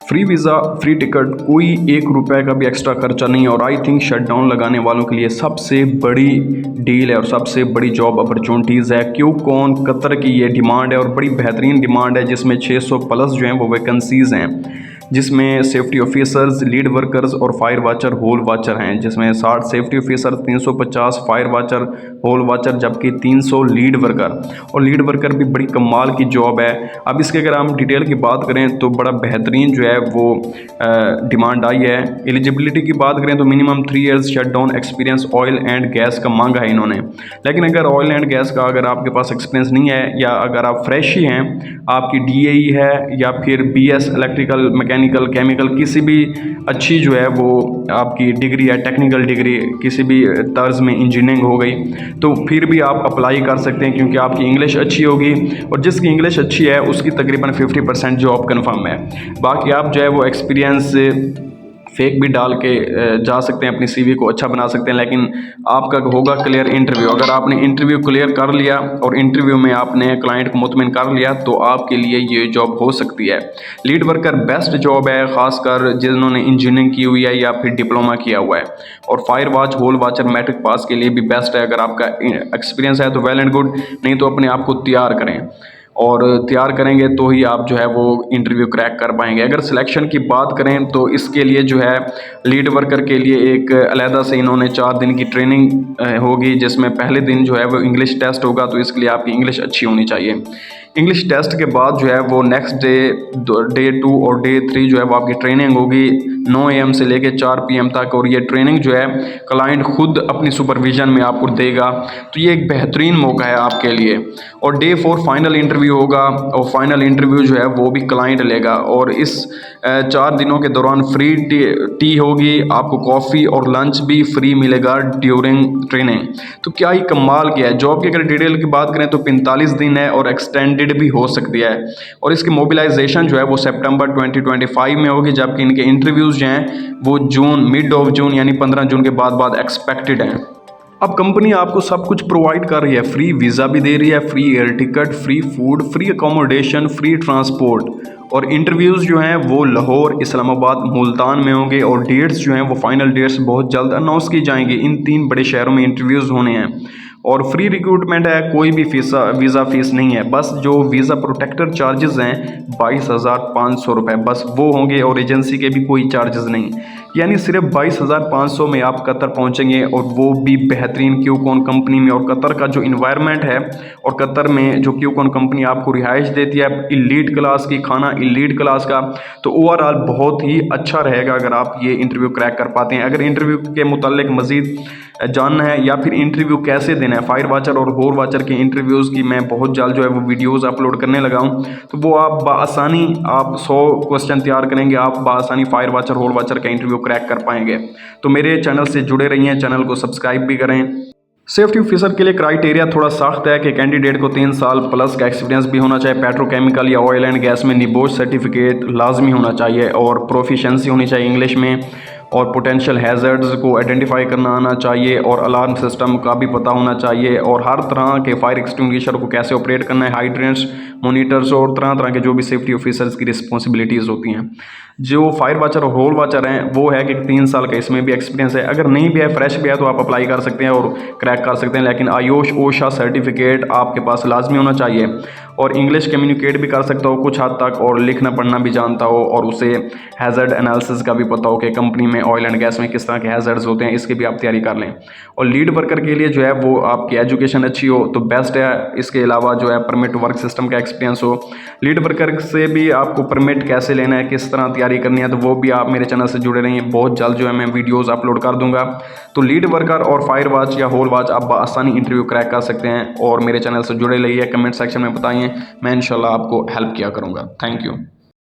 Free visa, free ticket, कोई 1 रुपए का भी एक्स्ट्रा खर्चा नहीं है और आई थिंक शटडाउन लगाने वालों के लिए सबसे बड़ी डील है और सबसे बड़ी जॉब अपॉर्चुनिटीज़ है। क्यों कौन कतर की ये डिमांड है और बड़ी बेहतरीन डिमांड है जिसमें 600 प्लस जो हैं वो वैकेंसीज़ हैं, जिसमें सेफ्टी ऑफिसर्स, लीड वर्कर्स और फायर वाचर, होल वाचर हैं, जिसमें 60 safety officer, 350 fire watcher, hole watcher, जबकि 300 लीड वर्कर। और लीड वर्कर भी बड़ी कमाल की जॉब है। अब इसके अगर हम डिटेल की बात करें तो बड़ा बेहतरीन जो है वो डिमांड आई है। एलिजिबिलिटी की बात करें तो minimum 3 years shutdown experience oil and gas का मांगा है इन्होंने। लेकिन अगर ऑयल एंड गैस का अगर आपके पास एक्सपीरियंस नहीं है या अगर आप फ्रेश ही हैं, आपकी DAE है या फिर BS इलेक्ट्रिकल, मैकेनिकल, केमिकल, किसी भी अच्छी जो है वो आपकी डिग्री है, टेक्निकल डिग्री, किसी भी तर्ज में इंजीनियरिंग हो गई, तो फिर भी आप अप्लाई कर सकते हैं क्योंकि आपकी इंग्लिश अच्छी होगी और जिसकी इंग्लिश अच्छी है उसकी तकरीबन 50% जॉब कन्फर्म है। बाकी आप जो है वो एक्सपीरियंस फेक भी डाल के जा सकते हैं, अपनी CV को अच्छा बना सकते हैं, लेकिन आपका होगा क्लियर इंटरव्यू। अगर आपने इंटरव्यू क्लियर कर लिया और इंटरव्यू में आपने क्लाइंट को मुतमिन कर लिया तो आपके लिए ये जॉब हो सकती है। लीड वर्कर बेस्ट जॉब है, ख़ासकर जिन्होंने इंजीनियरिंग की हुई है या फिर डिप्लोमा किया हुआ है। और fire watch, hole watcher, matric pass के लिए भी बेस्ट है। अगर आपका एक्सपीरियंस है तो वेल एंड गुड, नहीं तो अपने आप को तैयार करें और तैयार करेंगे तो ही आप जो है वो इंटरव्यू क्रैक कर पाएंगे। अगर सिलेक्शन की बात करें तो इसके लिए जो है लीड वर्कर के लिए एक अलहदा से इन्होंने 4 दिन की ट्रेनिंग होगी, जिसमें पहले दिन जो है वो इंग्लिश टेस्ट होगा, तो इसके लिए आपकी इंग्लिश अच्छी होनी चाहिए। इंग्लिश टेस्ट के बाद जो है वो नेक्स्ट डे 2 और डे 3 जो है वो आपकी ट्रेनिंग होगी 9 AM से लेके 4 PM तक, और ये ट्रेनिंग जो है क्लाइंट खुद अपनी सुपरविजन में आपको देगा, तो ये एक बेहतरीन मौका है आपके लिए। और डे 4 फाइनल इंटरव्यू होगा और फाइनल इंटरव्यू जो है वो भी क्लाइंट लेगा। और इस 4 दिनों के दौरान फ्री टी होगी, आपको कॉफ़ी और लंच भी फ्री मिलेगा ड्यूरिंग ट्रेनिंग। तो क्या ही कमाल किया है। जॉब की अगर डिटेल की बात करें तो 45 दिन है और एक्सटेंडेड भी हो सकती है। और इसकी मोबिलाइजेशन जो है वो सितंबर 2025 में होगी, जबकि इनके इंटरव्यूज़ जो हैं वो मिड ऑफ जून यानी 15 जून के बाद एक्सपेक्टेड हैं। अब कंपनी आपको सब कुछ प्रोवाइड कर रही है, फ्री वीज़ा भी दे रही है, free air ticket, free food, free accommodation, free transport. और इंटरव्यूज़ जो हैं वो लाहौर, इस्लामाबाद, मुल्तान में होंगे और डेट्स जो हैं वो फाइनल डेट्स बहुत जल्द अनाउंस की जाएंगी। इन 3 बड़े शहरों में इंटरव्यूज़ होने हैं और फ्री रिक्रूटमेंट है, कोई भी वीज़ा फीस नहीं है। बस जो वीज़ा प्रोटेक्टर चार्जेस हैं 22,500 रुपये बस वो होंगे और एजेंसी के भी कोई चार्जेस नहीं, यानी सिर्फ 22,500 में आप कतर पहुंचेंगे और वो भी बेहतरीन क्यूकॉन कंपनी में। और कतर का जो इन्वायरमेंट है और कतर में जो क्यूकॉन कंपनी आपको रिहाइश देती है इलीट क्लास की, खाना इलीट क्लास का, तो ओवरऑल बहुत ही अच्छा रहेगा अगर आप ये इंटरव्यू क्रैक कर पाते हैं। अगर इंटरव्यू के मुतालिक मज़ीद जानना है या फिर इंटरव्यू कैसे देना है, फायर वाचर और होल वाचर के इंटरव्यूज़ की मैं बहुत जल्द जो है वो वीडियोस अपलोड करने लगा हूं, तो वो आप बासानी आप 100 क्वेश्चन तैयार करेंगे, आप बासानी फायर वाचर, होल वाचर का इंटरव्यू क्रैक कर पाएंगे। तो मेरे चैनल से जुड़े रहिए, चैनल को सब्सक्राइब भी करें। सेफ्टी ऑफिसर के लिए क्राइटेरिया थोड़ा सख्त है कि कैंडिडेट को 3 साल प्लस का एक्सपीरियंस भी होना चाहिए, पेट्रोकेमिकल या ऑयल एंड गैस में निबोश सर्टिफिकेट लाजमी होना चाहिए और प्रोफिशेंसी होनी चाहिए इंग्लिश में, और पोटेंशियल हैज़र्ड्स को आइडेंटिफाई करना आना चाहिए और अलार्म सिस्टम का भी पता होना चाहिए और हर तरह के फायर एक्सटिंग्विशर को कैसे ऑपरेट करना है, हाइड्रेंट्स, मोनीटर्स और तरह तरह के जो भी सेफ्टी ऑफिसर्स की रिस्पॉन्सिबिलिटीज़ होती हैं। जो फायर वाचर और होल वाचर हैं वो है कि 3 साल का इसमें भी एक्सपीरियंस है। अगर नहीं भी है, फ्रेश भी है, तो आप अप्लाई कर सकते हैं और क्रैक कर सकते हैं, लेकिन आयोश ओशा सर्टिफिकेट आपके पास लाजमी होना चाहिए और इंग्लिश कम्युनिकेट भी कर सकता हो कुछ हद तक और लिखना पढ़ना भी जानता हो और उसे हैज़र्ड एनालिसिस का भी पता हो कि कंपनी में ऑयल एंड गैस में किस तरह के हैज़र्ड्स होते हैं, इसकी भी आप तैयारी कर लें। और लीड वर्कर के लिए जो है वो आपकी एजुकेशन अच्छी हो तो बेस्ट है। इसके अलावा जो है परमिट वर्क सिस्टम का एक्सपीरियंस हो। लीड वर्कर से भी आपको परमिट कैसे लेना है, किस तरह तैयारी करनी है, तो वो भी आप मेरे चैनल से जुड़े रहिए, बहुत जल्द जो है मैं वीडियोज़ अपलोड कर दूँगा। तो लीड वर्कर और फायर वॉच या होल वॉच आप आसानी इंटरव्यू क्रैक कर सकते हैं और मेरे चैनल से जुड़े रहिए। कमेंट सेक्शन में बताइए, मैं इंशाल्लाह आपको हेल्प किया करूँगा। Thank you.